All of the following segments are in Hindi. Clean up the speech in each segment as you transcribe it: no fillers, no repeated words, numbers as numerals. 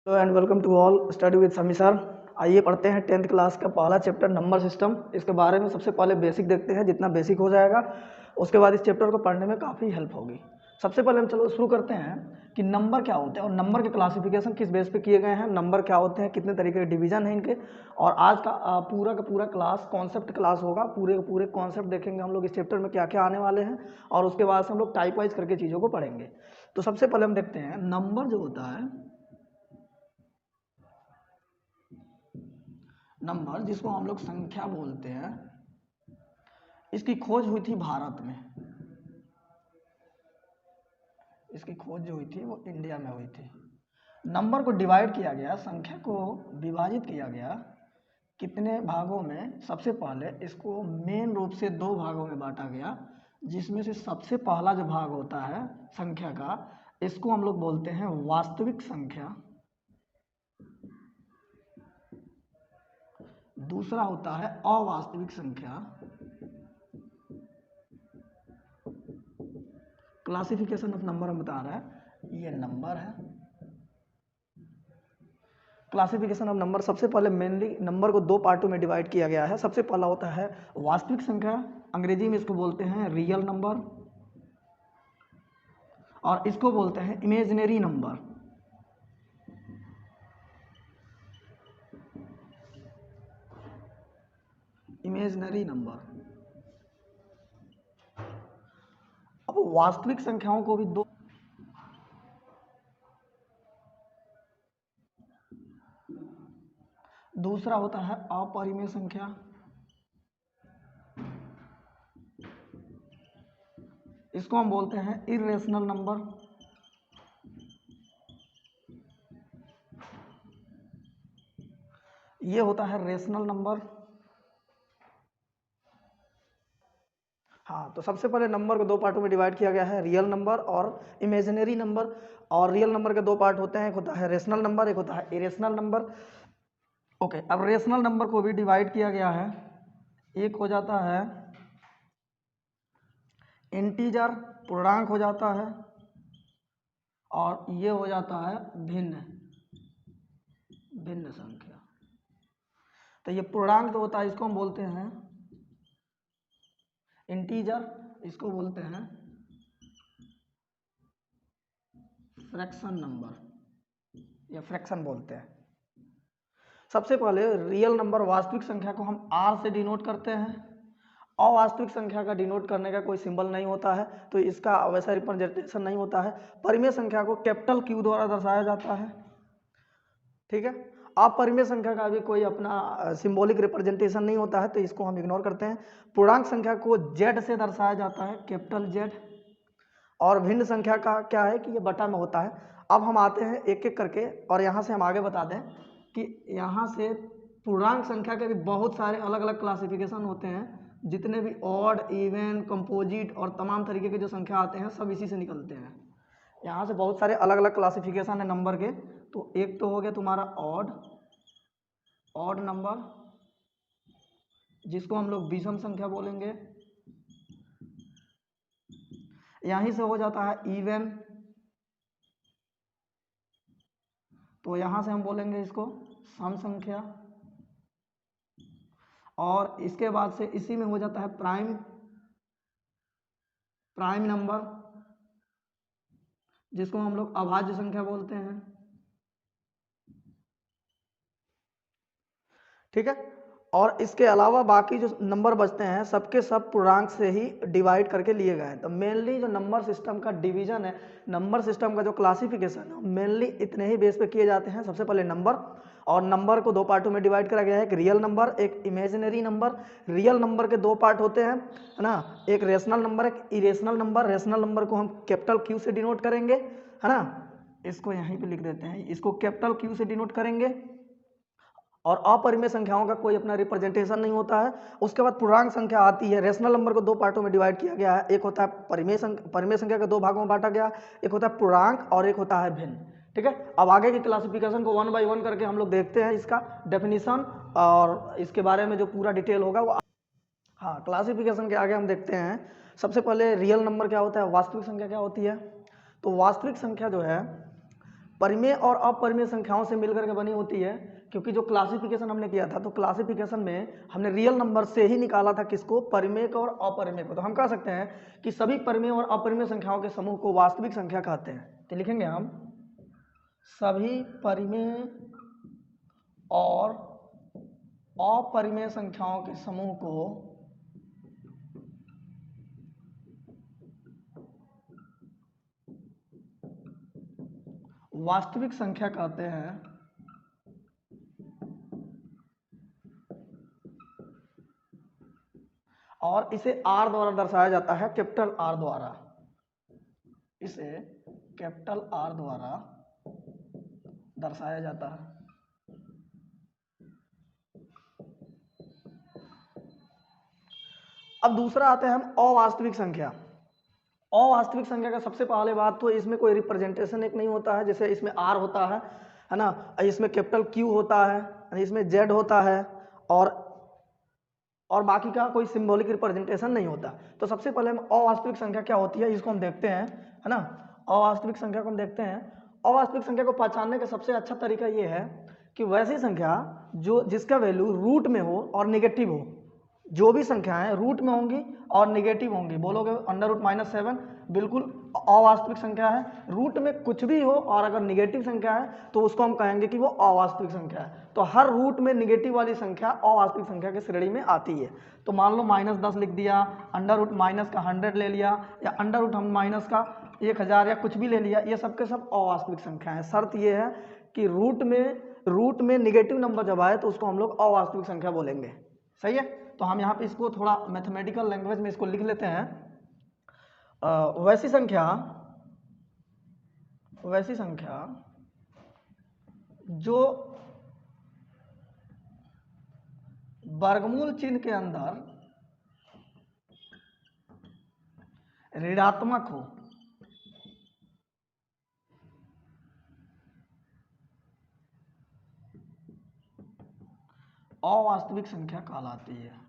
Hello and welcome to all study with Sami sir. आइए पढ़ते हैं 10th क्लास का पहला चैप्टर नंबर सिस्टम। इसके बारे में सबसे पहले बेसिक देखते हैं, जितना बेसिक हो जाएगा उसके बाद इस चैप्टर को पढ़ने में काफ़ी हेल्प होगी। सबसे पहले हम चलो शुरू करते हैं कि नंबर क्या होते हैं और नंबर के क्लासिफिकेशन किस बेस पे किए गए हैं, नंबर क्या होते हैं, कितने तरीके के डिवीजन हैं इनके। और आज का पूरा क्लास कॉन्सेप्ट क्लास होगा। पूरे के पूरे कॉन्सेप्ट देखेंगे हम लोग इस चैप्टर में क्या क्या आने वाले हैं, और उसके बाद से हम लोग टाइप वाइज करके चीज़ों को पढ़ेंगे। तो सबसे पहले हम देखते हैं नंबर जो होता है, नंबर जिसको हम लोग संख्या बोलते हैं, इसकी खोज हुई थी भारत में। इसकी खोज जो हुई थी वो इंडिया में हुई थी। नंबर को डिवाइड किया गया, संख्या को विभाजित किया गया कितने भागों में। सबसे पहले इसको मेन रूप से दो भागों में बांटा गया, जिसमें से सबसे पहला जो भाग होता है संख्या का, इसको हम लोग बोलते हैं वास्तविक संख्या। दूसरा होता है अवास्तविक संख्या। क्लासिफिकेशन ऑफ नंबर हम बता रहा है, ये नंबर है। क्लासिफिकेशन ऑफ नंबर, सबसे पहले मेनली नंबर को दो पार्टों में डिवाइड किया गया है। सबसे पहला होता है वास्तविक संख्या, अंग्रेजी में इसको बोलते हैं रियल नंबर, और इसको बोलते हैं इमेजिनरी नंबर। Imaginary number. अब वास्तविक संख्याओं को भी दो, दूसरा होता है अपरिमेय संख्या। इसको हम बोलते हैं इरेशनल नंबर। ये होता है रेशनल नंबर। हाँ, तो सबसे पहले नंबर को दो पार्टों में डिवाइड किया गया है, रियल नंबर और इमेजिनरी नंबर। और रियल नंबर के दो पार्ट होते हैं, एक होता है रेशनल नंबर, एक होता है इरेशनल नंबर। ओके, अब रेशनल नंबर को भी डिवाइड किया गया है। एक हो जाता है इंटीजर, पूर्णांक हो जाता है, और ये हो जाता है भिन्न, भिन्न संख्या। तो ये पूर्णांक तो होता है, इसको हम बोलते हैं इंटीजर, इसको बोलते हैं फ्रैक्शन नंबर या फ्रैक्शन बोलते हैं। सबसे पहले रियल नंबर वास्तविक संख्या को हम आर से डिनोट करते हैं। अवास्तविक संख्या का डिनोट करने का कोई सिंबल नहीं होता है, तो इसका वैसा रिप्रेजेंटेशन नहीं होता है। परिमेय संख्या को कैपिटल क्यू द्वारा दर्शाया जाता है, ठीक है। अपरिमेय संख्या का भी कोई अपना सिंबॉलिक रिप्रेजेंटेशन नहीं होता है, तो इसको हम इग्नोर करते हैं। पूर्णांक संख्या को जेड से दर्शाया जाता है, कैपिटल जेड। और भिन्न संख्या का क्या है कि ये बटा में होता है। अब हम आते हैं एक एक करके, और यहाँ से हम आगे बता दें कि यहाँ से पूर्णांक संख्या के भी बहुत सारे अलग अलग क्लासिफिकेशन होते हैं। जितने भी ऑड, इवन, कंपोजिट और तमाम तरीके के जो संख्या आते हैं, सब इसी से निकलते हैं। यहाँ से बहुत सारे अलग अलग क्लासिफिकेशन है नंबर के। तो एक तो हो गया तुम्हारा ऑड, ऑड नंबर, जिसको हम लोग विषम संख्या बोलेंगे। यहीं से हो जाता है इवन, तो यहाँ से हम बोलेंगे इसको सम संख्या। और इसके बाद से इसी में हो जाता है प्राइम, प्राइम नंबर, जिसको हम लोग अभाज्य संख्या बोलते हैं, ठीक है। और इसके अलावा बाकी जो नंबर बचते हैं सबके सब पूर्णांक से ही डिवाइड करके लिए गए हैं। तो मेनली जो नंबर सिस्टम का डिवीजन है, नंबर सिस्टम का जो क्लासिफिकेशन है, मेनली इतने ही बेस पे किए जाते हैं। सबसे पहले नंबर, और नंबर को दो पार्टों में डिवाइड करा गया है, एक रियल नंबर, एक इमेजिनरी नंबर। रियल नंबर के दो पार्ट होते हैं, है ना, एक रेशनल नंबर, एक इरेशनल नंबर। रेशनल नंबर को हम कैपिटल क्यू से डिनोट करेंगे, है ना, इसको यहीं पे लिख देते हैं, इसको कैपिटल क्यू से डिनोट करेंगे। और अपरिमेय संख्याओं का कोई अपना रिप्रेजेंटेशन नहीं होता है। उसके बाद पूर्णांक संख्या आती है। रेशनल नंबर को दो पार्टों में डिवाइड किया गया है, एक होता है परिमेय संख्या के दो भागों में बांटा गया, एक होता है पूर्णांक और एक होता है भिन्न, ठीक है। अब आगे की क्लासिफिकेशन को वन बाय वन करके हम लोग देखते हैं, इसका डेफिनेशन और इसके बारे में जो पूरा डिटेल होगा वो। हाँ, क्लासिफिकेशन के आगे हम देखते हैं। सबसे पहले रियल नंबर क्या होता है, वास्तविक संख्या क्या होती है। तो वास्तविक संख्या जो है परिमेय और अपरिमेय संख्याओं से मिलकर के बनी होती है, क्योंकि जो क्लासिफिकेशन हमने किया था तो क्लासिफिकेशन में हमने रियल नंबर से ही निकाला था किसको, परिमेय को और अपरिमेय को। तो हम कह सकते हैं कि सभी परिमेय और अपरिमेय संख्याओं के समूह को वास्तविक संख्या कहते हैं। तो लिखेंगे हम सभी परिमेय और अपरिमेय संख्याओं के समूह को वास्तविक संख्या कहते हैं। और इसे R द्वारा दर्शाया जाता है, कैपिटल R द्वारा। इसे कैपिटल R द्वारा दर्शाया जाता है। अब दूसरा आते हैं हम अवास्तविक संख्या। अवास्तविक संख्या का सबसे पहले बात तो इसमें कोई रिप्रेजेंटेशन एक नहीं होता है, जैसे इसमें R होता है ना, इसमें कैपिटल Q होता है, इसमें Z होता है, और बाकी का कोई सिंबॉलिक रिप्रेजेंटेशन नहीं होता। तो सबसे पहले हम अवास्तविक संख्या क्या होती है इसको हम देखते हैं, है ना। अवास्तविक संख्या को हम देखते हैं। अवास्तविक संख्या को पहचानने का सबसे अच्छा तरीका ये है कि वैसी संख्या जो जिसका वैल्यू रूट में हो और नेगेटिव हो। जो भी संख्याएं रूट में होंगी और नेगेटिव होंगी, बोलोगे √-7 बिल्कुल अवास्तविक संख्या है। रूट में कुछ भी हो और अगर नेगेटिव संख्या है तो उसको हम कहेंगे कि वो अवास्तविक संख्या है। तो हर रूट में नेगेटिव वाली संख्या अवास्तविक संख्या की श्रेणी में आती है। तो मान लो -10 लिख दिया, √-100 ले लिया, या अंडर हम माइनस का 1000 या कुछ भी ले लिया, ये सब के सब अवास्तविक संख्या है। शर्त ये है कि रूट में नेगेटिव नंबर जब आए तो उसको हम लोग अवास्तविक संख्या बोलेंगे। सही है। तो हम यहाँ पे इसको थोड़ा मैथमेटिकल लैंग्वेज में इसको लिख लेते हैं। वैसी संख्या जो वर्गमूल चिन्ह के अंदर ऋणात्मक हो, अवास्तविक संख्या कहलाती है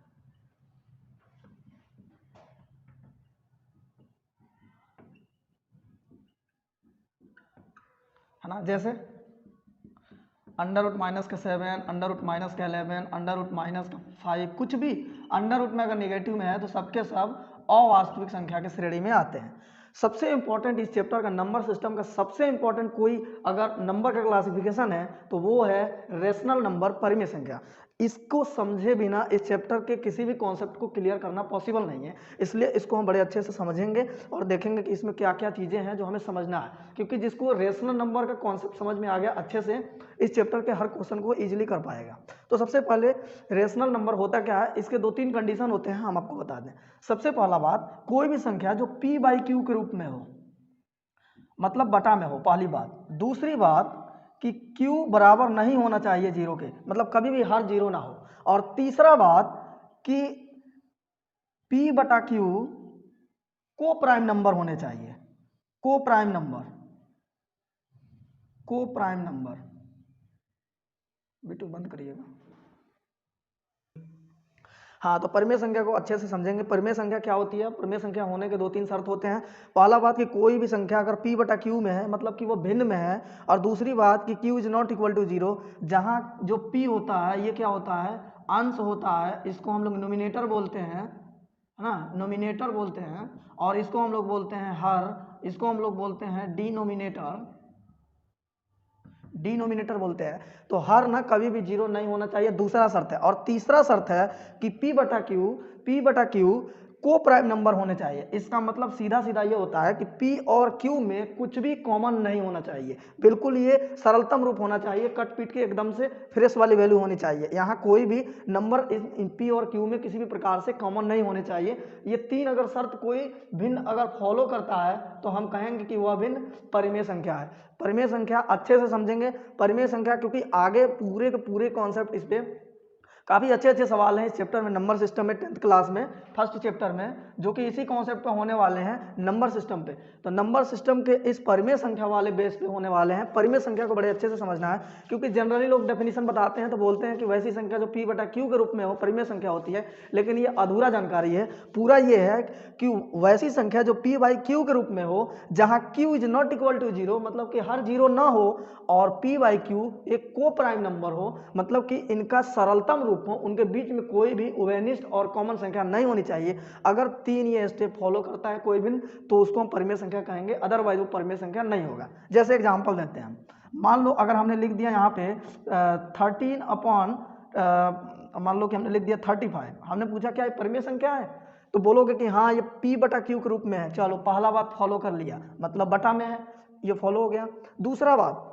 ना। जैसे √-7, √-11, √-5, कुछ भी अंडर में अगर नेगेटिव में है तो सबके सब अवास्तविक संख्या की श्रेणी में आते हैं। सबसे इंपॉर्टेंट इस चैप्टर का नंबर सिस्टम का सबसे इंपॉर्टेंट कोई अगर नंबर का क्लासिफिकेशन है तो वो है रेशनल नंबर, परिमेय संख्या। इसको समझे बिना इस चैप्टर के किसी भी कॉन्सेप्ट को क्लियर करना पॉसिबल नहीं है, इसलिए इसको हम बड़े अच्छे से समझेंगे और देखेंगे कि इसमें क्या क्या चीज़ें हैं जो हमें समझना है। क्योंकि जिसको रेशनल नंबर का कॉन्सेप्ट समझ में आ गया अच्छे से, इस चैप्टर के हर क्वेश्चन को इजीली कर पाएगा। तो सबसे पहले रेशनल नंबर होता क्या है, इसके 2-3 कंडीशन होते हैं, हम आपको बता दें। सबसे पहला बात, कोई भी संख्या जो P/Q के रूप में हो, मतलब बटा में हो, पहली बात। दूसरी बात कि Q बराबर नहीं होना चाहिए 0 के, मतलब कभी भी हर 0 ना हो। और तीसरा बात कि P/Q को प्राइम नंबर होने चाहिए, को प्राइम नंबर। बिट्टू बंद करिएगा। हाँ, तो परिमेय संख्या को अच्छे से समझेंगे। परिमेय संख्या क्या होती है, परिमेय संख्या होने के 2-3 शर्त होते हैं। पहला बात कि कोई भी संख्या अगर P/Q में है, मतलब कि वो भिन्न में है। और दूसरी बात कि Q ≠ 0, जहाँ जो P होता है ये क्या होता है, अंश होता है। इसको हम लोग नोमिनेटर बोलते हैं, है ना, नोमिनेटर बोलते हैं। और इसको हम लोग बोलते हैं हर, इसको हम लोग बोलते हैं डिनोमिनेटर बोलते हैं। तो हर ना कभी भी 0 नहीं होना चाहिए, दूसरा शर्त है। और तीसरा शर्त है कि P/Q को प्राइम नंबर होने चाहिए। इसका मतलब सीधा सीधा ये होता है कि P और Q में कुछ भी कॉमन नहीं होना चाहिए, बिल्कुल ये सरलतम रूप होना चाहिए, कट पीट के एकदम से फ्रेश वाली वैल्यू होनी चाहिए। यहाँ कोई भी नंबर P और Q में किसी भी प्रकार से कॉमन नहीं होने चाहिए। ये 3 अगर शर्त कोई भिन्न अगर फॉलो करता है तो हम कहेंगे कि वह भिन्न परिमेय संख्या है। परिमेय संख्या अच्छे से समझेंगे। परिमेय संख्या क्योंकि आगे पूरे के पूरे कॉन्सेप्ट इस पे काफ़ी अच्छे अच्छे सवाल हैं इस चैप्टर में, नंबर सिस्टम में 10th क्लास में फर्स्ट चैप्टर में, जो कि इसी कॉन्सेप्ट पे होने वाले हैं नंबर सिस्टम पे। तो नंबर सिस्टम के इस परिमेय संख्या वाले बेस पे होने वाले हैं। परिमेय संख्या को बड़े अच्छे से समझना है, क्योंकि जनरली लोग डेफिनेशन बताते हैं तो बोलते हैं कि वैसी संख्या जो p बटा q के रूप में हो परिमेय संख्या होती है, लेकिन ये अधूरा जानकारी है। पूरा ये है कि वैसी संख्या जो p बाई q के रूप में हो, जहाँ q is not equal to 0, मतलब कि हर जीरो ना हो, और p बाई q एक को प्राइम नंबर हो, मतलब कि इनका सरलतम रूप हो, उनके बीच में कोई भी उभयनिष्ठ और कॉमन संख्या नहीं होनी चाहिए। अगर 3 ये स्टेप फॉलो करता है कोई भी, तो उसको हम परिमेय संख्या कहेंगे, अदरवाइज वो परिमेय संख्या नहीं होगा। जैसे एग्जांपल देते हैं हम, मान लो अगर हमने लिख दिया यहाँ पे 13 अपॉन, मान लो कि हमने लिख दिया 35, हमने पूछा क्या ये परिमेय संख्या है, तो बोलोगे कि हाँ ये p बटा q के रूप में है। चलो पहला बात फॉलो कर लिया, मतलब बटा में है, ये फॉलो हो गया। दूसरा बात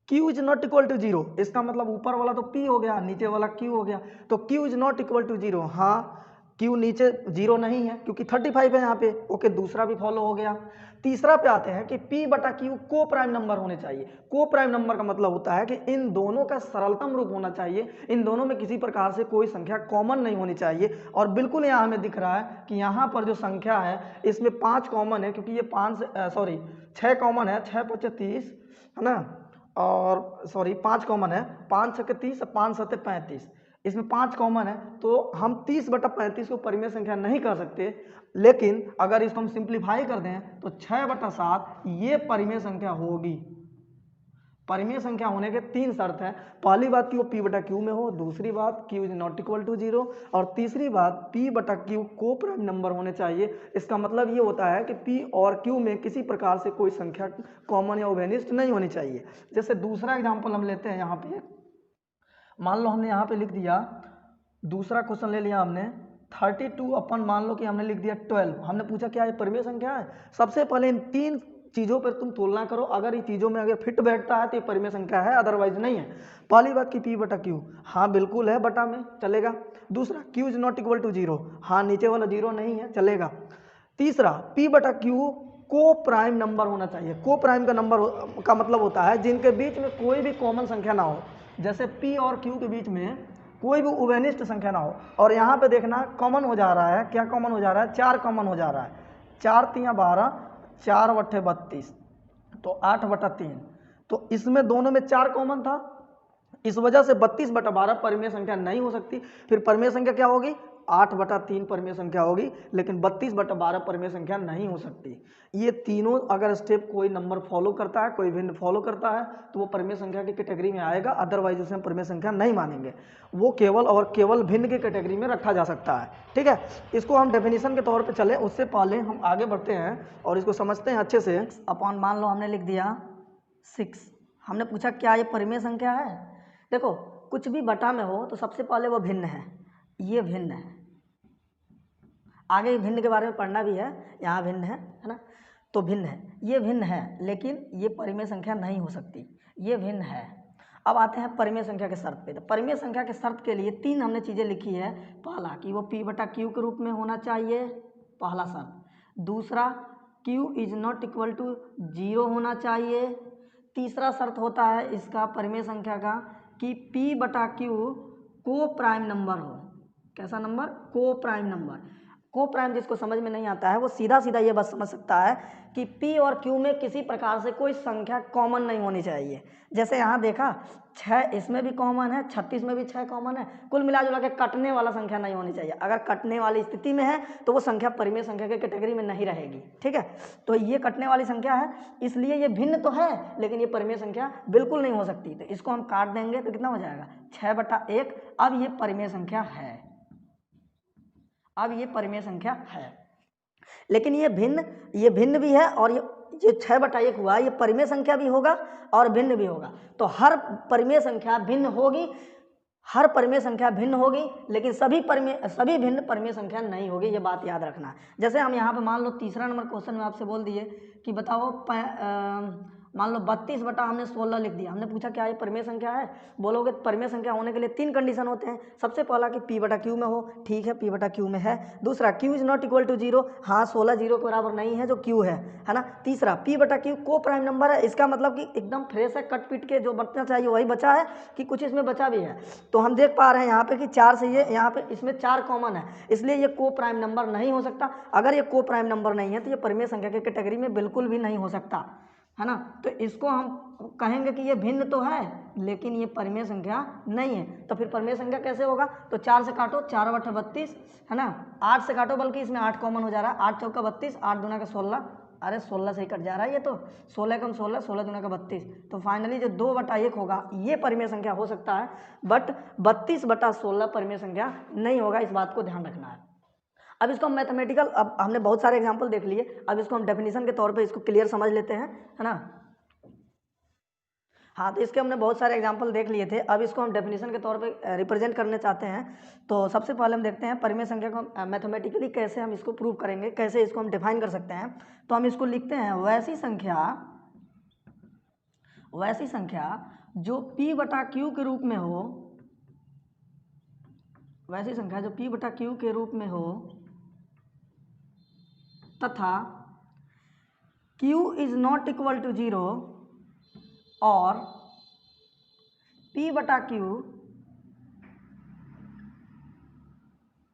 q is not equal to 0, इसका मतलब ऊपर वाला तो p हो गया, नीचे वाला q हो गया, तो q is not equal to 0, हाँ q नीचे 0 नहीं है क्योंकि 35 है यहाँ पे, ओके दूसरा भी फॉलो हो गया। तीसरा पे आते हैं कि p बटा q को प्राइम नंबर होने चाहिए। को प्राइम नंबर का मतलब होता है कि इन दोनों का सरलतम रूप होना चाहिए, इन दोनों में किसी प्रकार से कोई संख्या कॉमन नहीं होनी चाहिए। और बिल्कुल यहाँ हमें दिख रहा है कि यहाँ पर जो संख्या है इसमें 5 कॉमन है, क्योंकि ये 6 कॉमन है, 6 × 5 = 30 है ना, और सॉरी 5 कॉमन है, 5 × 6 = 30, 5 × 7 = 35, इसमें 5 कॉमन है, तो हम 30 बटा 35 को परिमेय संख्या नहीं कर सकते। लेकिन अगर इसको हम सिंप्लीफाई कर दें तो 6 बटा 7 ये परिमेय संख्या होगी। परिमेय संख्या होने के 3 शर्त हैं। पहली बात कि वो p बटा q में हो, दूसरी बात q is not equal to 0, और तीसरी बात p बटा q को प्राइम नंबर होने चाहिए। इसका मतलब ये होता है कि p और q में किसी प्रकार से कोई संख्या कॉमन या उभयनिष्ठ नहीं होनी चाहिए। जैसे दूसरा एग्जाम्पल हम लेते हैं यहाँ पे, मान लो हमने यहाँ पे लिख दिया, दूसरा क्वेश्चन ले लिया हमने 32 अपन, मान लो कि हमने लिख दिया 12, हमने पूछा क्या ये परिमेय संख्या है। सबसे पहले इन 3 चीज़ों पर तुम तुलना करो, अगर ये चीज़ों में अगर फिट बैठता है तो ये परिमेय संख्या है, अदरवाइज नहीं है। पहली बात कि p बटा q, हाँ बिल्कुल है बटा में, चलेगा। दूसरा q is not equal to 0, हाँ नीचे वाला 0 नहीं है, चलेगा। तीसरा p बटा q को प्राइम नंबर होना चाहिए। को प्राइम का नंबर का मतलब होता है जिनके बीच में कोई भी कॉमन संख्या ना हो, जैसे p और q के बीच में कोई भी उभयनिष्ठ संख्या ना हो। और यहाँ पे देखना कॉमन हो जा रहा है, क्या कॉमन हो जा रहा है, 4 कॉमन हो जा रहा है, 4 × 3 = 12, 4 × 8 = 32, तो 8 बटा 3, तो इसमें दोनों में 4 कॉमन था, इस वजह से 32 बटा 12 परिमेय संख्या नहीं हो सकती। फिर परिमेय संख्या क्या होगी, 8 बटा 3 परिमेय संख्या होगी, लेकिन 32 बटा 12 परिमेय संख्या नहीं हो सकती। ये तीनों अगर स्टेप कोई नंबर फॉलो करता है, कोई भिन्न फॉलो करता है, तो वो परिमेय संख्या की कैटेगरी में आएगा, अदरवाइज उसे हम परिमेय संख्या नहीं मानेंगे। वो केवल और केवल भिन्न की कैटेगरी में रखा जा सकता है। ठीक है, इसको हम डेफिनेशन के तौर पे चले, उससे पहले हम आगे बढ़ते हैं और इसको समझते हैं अच्छे से। अपॉन मान लो हमने लिख दिया 6, हमने पूछा क्या ये परिमेय संख्या है। देखो कुछ भी बटा में हो तो सबसे पहले वो भिन्न है, ये भिन्न है, आगे भिन्न के बारे में पढ़ना भी है, यहाँ भिन्न है ना, तो भिन्न है, ये भिन्न है, लेकिन ये परिमेय संख्या नहीं हो सकती, ये भिन्न है। अब आते हैं परिमेय संख्या के शर्त पे। तो परिमेय संख्या के शर्त के लिए 3 हमने चीज़ें लिखी है। पहला कि वो p बटा q के रूप में होना चाहिए, पहला शर्त। दूसरा q is not equal to 0 होना चाहिए। तीसरा शर्त होता है इसका परिमेय संख्या का कि p बटा q को प्राइम नंबर हो। कैसा नंबर, को प्राइम नंबर। को प्राइम जिसको समझ में नहीं आता है वो सीधा सीधा ये बस समझ सकता है कि p और q में किसी प्रकार से कोई संख्या कॉमन नहीं होनी चाहिए। जैसे यहाँ देखा 6 इसमें भी कॉमन है, 36 में भी 6 कॉमन है, कुल मिला जुला के कटने वाला संख्या नहीं होनी चाहिए। अगर कटने वाली स्थिति में है तो वो संख्या परिमेय संख्या के कैटेगरी में नहीं रहेगी। ठीक है, तो ये कटने वाली संख्या है, इसलिए ये भिन्न तो है लेकिन ये परिमेय संख्या बिल्कुल नहीं हो सकती। तो इसको हम काट देंगे तो कितना हो जाएगा, 6/1। अब ये परिमेय संख्या है, अब ये परिमेय संख्या है, लेकिन ये भिन्न भी है, और ये 6/1 हुआ, ये परिमेय संख्या भी होगा और भिन्न भी होगा। तो हर परिमेय संख्या भिन्न होगी, हर परिमेय संख्या भिन्न होगी, लेकिन सभी भिन्न परिमेय संख्या नहीं होगी, ये बात याद रखना। जैसे हम यहाँ पे मान लो तीसरा नंबर क्वेश्चन में आपसे बोल दिए कि बताओ मान लो 32 बटा हमने 16 लिख दिया, हमने पूछा क्या ये परिमेय संख्या है, बोलोगे परिमेय संख्या होने के लिए 3 कंडीशन होते हैं। सबसे पहला कि p बटा क्यू में हो, ठीक है p बटा क्यू में है। दूसरा q is not equal to 0, हाँ 16 0 के बराबर नहीं है जो q है ना। तीसरा p बटा क्यू को प्राइम नंबर है, इसका मतलब कि एकदम फ्रेश है, कट पीट के जो बचना चाहिए वही बचा है कि कुछ इसमें बचा भी है। तो हम देख पा रहे हैं यहाँ पे कि 4 से ये यहाँ पे इसमें 4 कॉमन है, इसलिए ये को प्राइम नंबर नहीं हो सकता। अगर ये को प्राइम नंबर नहीं है तो ये परिमेय संख्या की कैटेगरी में बिल्कुल भी नहीं हो सकता, है ना। तो इसको हम कहेंगे कि ये भिन्न तो है लेकिन ये परिमेय संख्या नहीं है। तो फिर परिमेय संख्या कैसे होगा, तो 4 से काटो, 4 बटा 32, है ना। 8 से काटो, बल्कि इसमें 8 कॉमन हो जा रहा है, 8 चौका 32, 8 दूना का 16, अरे 16 से ही कट जा रहा है ये तो, 16 कम 16, 16 दूना का 32। तो फाइनली जो 2 बटा 1 होगा ये परिमेय संख्या हो सकता है, बट 32 बटा 16 परिमेय संख्या नहीं होगा, इस बात को ध्यान रखना है। अब इसको हम मैथमेटिकल, अब हमने बहुत सारे एग्जाम्पल देख लिए, अब इसको हम डेफिनेशन के तौर पे इसको क्लियर समझ लेते हैं, है ना। हाँ, तो इसके हमने बहुत सारे एग्जाम्पल देख लिए थे, अब इसको हम डेफिनेशन के तौर पे रिप्रेजेंट करने चाहते हैं। तो सबसे पहले हम देखते हैं परिमेय संख्या को मैथमेटिकली कैसे हम इसको प्रूव करेंगे, कैसे इसको हम डिफाइन कर सकते हैं। तो हम इसको लिखते हैं वैसी संख्या जो p बटा क्यू के रूप में हो, वैसी संख्या जो p बटा क्यू के रूप में हो तथा q is not equal to 0 और p बटा क्यू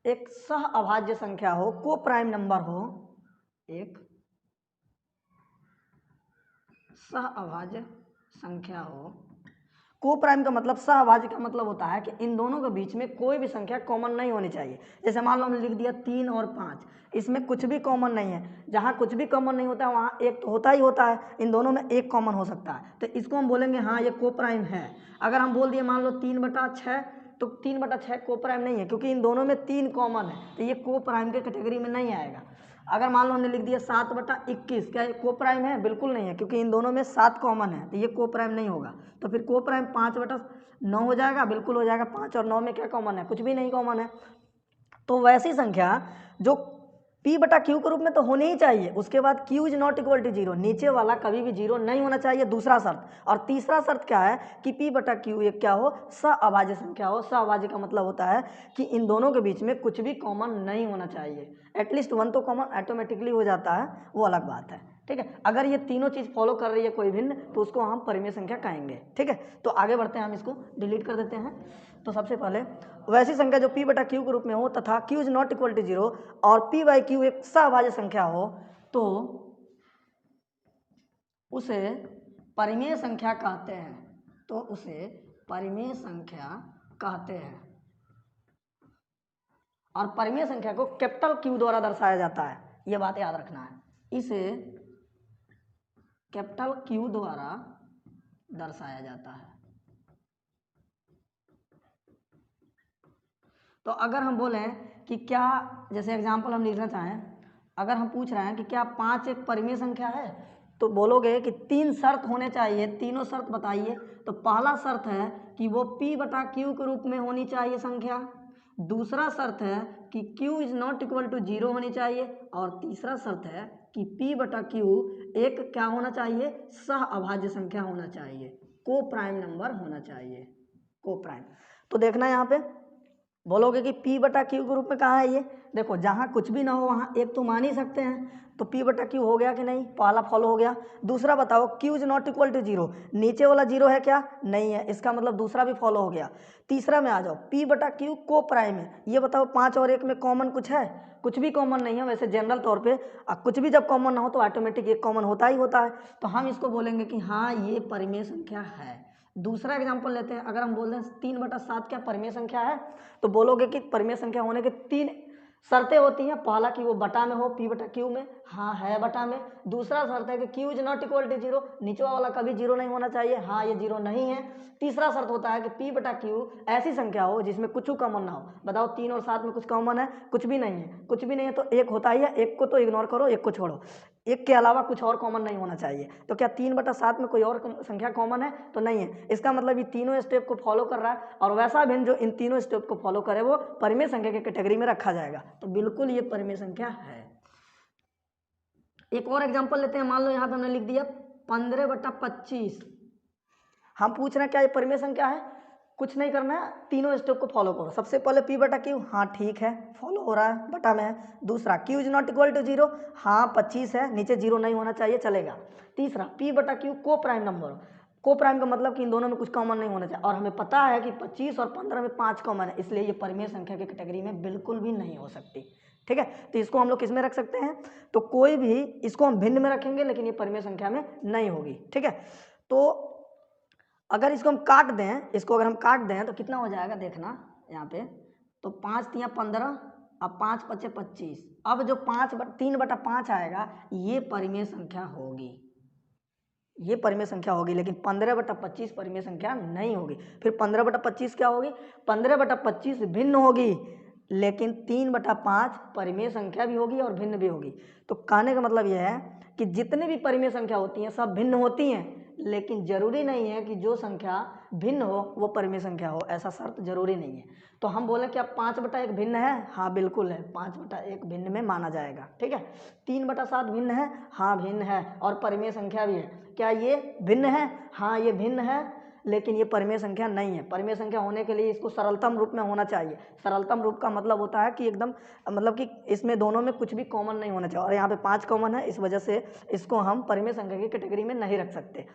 एक सह अभाज्य संख्या हो, को प्राइम नंबर हो, एक सह अभाज्य संख्या हो। को प्राइम का मतलब, सह अभाज्य का मतलब होता है कि इन दोनों के बीच में कोई भी संख्या कॉमन नहीं होनी चाहिए। जैसे मान लो हमने लिख दिया 3 और 5, इसमें कुछ भी कॉमन नहीं है, जहाँ कुछ भी कॉमन नहीं होता है वहाँ एक तो होता ही होता है, इन दोनों में एक कॉमन हो सकता है, तो इसको हम बोलेंगे हाँ ये को प्राइम है। अगर हम बोल दिए मान लो 3 बटा 6, तो 3 बटा 6 को प्राइम नहीं है क्योंकि इन दोनों में 3 कॉमन है, तो ये को प्राइम के कैटेगरी में नहीं आएगा। अगर मान लो हमने लिख दिया 7 बटा 21, क्या ये को प्राइम है, बिल्कुल नहीं है क्योंकि इन दोनों में 7 कॉमन है, तो ये को प्राइम नहीं होगा। तो फिर को प्राइम 5 बटा 9 हो जाएगा, बिल्कुल हो जाएगा। 5 और 9 में क्या कॉमन है, कुछ भी नहीं कॉमन है। तो वैसी संख्या जो p बटा क्यू के रूप में तो होनी ही चाहिए, उसके बाद q is not equal to 0, नीचे वाला कभी भी 0 नहीं होना चाहिए, दूसरा शर्त। और तीसरा शर्त क्या है कि p बटा क्यू एक क्या हो, सह अभाज्य संख्या हो। सह अभाज्य का मतलब होता है कि इन दोनों के बीच में कुछ भी कॉमन नहीं होना चाहिए, एटलीस्ट 1 तो कॉमन ऑटोमेटिकली हो जाता है, वो अलग बात है, ठीक है। अगर ये तीनों चीज़ फॉलो कर रही है कोई भिन्न, तो उसको हम परिमेय संख्या कहेंगे, ठीक है। तो आगे बढ़ते हैं, हम इसको डिलीट कर देते हैं। तो सबसे पहले वैसी संख्या जो p बटा क्यू के रूप में हो तथा q is not equal to 0 और p बाई क्यू एक सहअभाज्य संख्या हो, तो उसे परिमेय संख्या कहते हैं, तो उसे परिमेय संख्या कहते हैं। और परिमेय संख्या को कैपिटल Q द्वारा दर्शाया जाता है, ये बात याद रखना है, इसे कैपिटल Q द्वारा दर्शाया जाता है। तो अगर हम बोलें कि क्या, जैसे एग्जांपल हम लिखना चाहें, अगर हम पूछ रहे हैं कि क्या 5 एक परिमेय संख्या है, तो बोलोगे कि 3 शर्त होने चाहिए, तीनों शर्त बताइए। तो पहला शर्त है कि वो p बटा क्यू के रूप में होनी चाहिए संख्या, दूसरा शर्त है कि q is not equal to 0 होनी चाहिए, और तीसरा शर्त है कि p बटा क्यू एक क्या होना चाहिए, सह अभाज्य संख्या होना चाहिए, को प्राइम नंबर होना चाहिए, को प्राइम। तो देखना यहाँ पे बोलोगे कि p बटा क्यू के रूप में कहाँ है ये, देखो जहाँ कुछ भी ना हो वहाँ एक तो मान ही सकते हैं, तो p बटा क्यू हो गया कि नहीं, पहला फॉलो हो गया। दूसरा बताओ q is not equal to 0, नीचे वाला 0 है क्या, नहीं है, इसका मतलब दूसरा भी फॉलो हो गया। तीसरा में आ जाओ, p बटा क्यू को प्राइम है, ये बताओ 5 और 1 में कॉमन कुछ है, कुछ भी कॉमन नहीं है। वैसे जनरल तौर पे कुछ भी जब कॉमन ना हो तो ऑटोमेटिक एक कॉमन होता ही होता है, तो हम इसको बोलेंगे कि हाँ ये परिमेय संख्या है। दूसरा एग्जाम्पल लेते हैं, अगर हम बोल रहे हैं 3 बटा 7 क्या परिमेय संख्या है, तो बोलोगे कि परिमेय संख्या होने के 3 शर्तें होती हैं। पहला कि वो बटा में हो, p बटा क्यू में, हाँ है बटा में। दूसरा शर्त है कि q is not equal to 0, नीचवा वाला कभी 0 नहीं होना चाहिए, हाँ ये 0 नहीं है। तीसरा शर्त होता है कि p बटा क्यू ऐसी संख्या हो जिसमें कुछ कॉमन ना हो। बताओ 3 और 7 में कुछ कॉमन है, कुछ भी नहीं है, कुछ भी नहीं है तो एक होता ही है, एक को तो इग्नोर करो, एक को छोड़ो, एक के अलावा कुछ और कॉमन नहीं होना चाहिए। तो क्या 3 बटा 7 में कोई और संख्या कॉमन है, तो नहीं है। इसका मतलब ये तीनों स्टेप को फॉलो कर रहा है, और वैसा भिन्न जो इन तीनों स्टेप को फॉलो करे वो परिमेय संख्या के कैटेगरी में रखा जाएगा, तो बिल्कुल ये परिमेय संख्या है। एक और एग्जांपल लेते हैं, मान लो यहाँ पे हमने लिख दिया 15/25। हम पूछ रहे हैं क्या ये परिमेय संख्या है? कुछ नहीं करना है, तीनों स्टेप को फॉलो करो। सबसे पहले P/Q, हाँ ठीक है, फॉलो हो रहा है, बटा में है। दूसरा Q is not equal to 0, हाँ 25 है, नीचे 0 नहीं होना चाहिए, चलेगा। तीसरा P/Q को प्राइम नंबर, को प्राइम का मतलब कि इन दोनों में कुछ कॉमन नहीं होना चाहिए, और हमें पता है कि 25 और 15 में 5 कॉमन है, इसलिए ये परिमेय संख्या की कैटेगरी में बिल्कुल भी नहीं हो सकती। ठीक है, तो इसको हम लोग किस में रख सकते हैं? तो कोई भी, इसको हम भिन्न में रखेंगे, लेकिन ये परिमेय संख्या में नहीं होगी। ठीक है, तो अगर इसको हम काट दें, इसको अगर हम काट दें तो कितना हो जाएगा देखना यहाँ पे, तो 5 तिया 15, अब 5 पचे 25। अब जो 3/5 आएगा ये परिमेय संख्या होगी, ये परिमेय संख्या होगी, लेकिन 15/25 परिमेय संख्या नहीं होगी। फिर 15/25 क्या होगी? 15/25 भिन्न होगी, लेकिन 3/5 परिमेय संख्या भी होगी और भिन्न भी होगी। तो कहने का मतलब यह है कि जितने भी परिमेय संख्या होती हैं सब भिन्न होती हैं, लेकिन जरूरी नहीं है कि जो संख्या भिन्न हो वो परिमेय संख्या हो, ऐसा शर्त जरूरी नहीं है। तो हम बोले कि अब 5/1 भिन्न है, हाँ बिल्कुल है, 5/1 भिन्न में माना जाएगा। ठीक है, 3/7 भिन्न है, हाँ भिन्न है, और परिमेय संख्या भी है। क्या ये भिन्न है? हाँ ये भिन्न है, लेकिन ये परिमेय संख्या नहीं है। परिमेय संख्या होने के लिए इसको सरलतम रूप में होना चाहिए। सरलतम रूप का मतलब होता है कि एकदम, मतलब कि इसमें दोनों में कुछ भी कॉमन नहीं होना चाहिए, और यहाँ पे 5 कॉमन है, इस वजह से इसको हम परिमेय संख्या की कैटेगरी में नहीं रख सकते।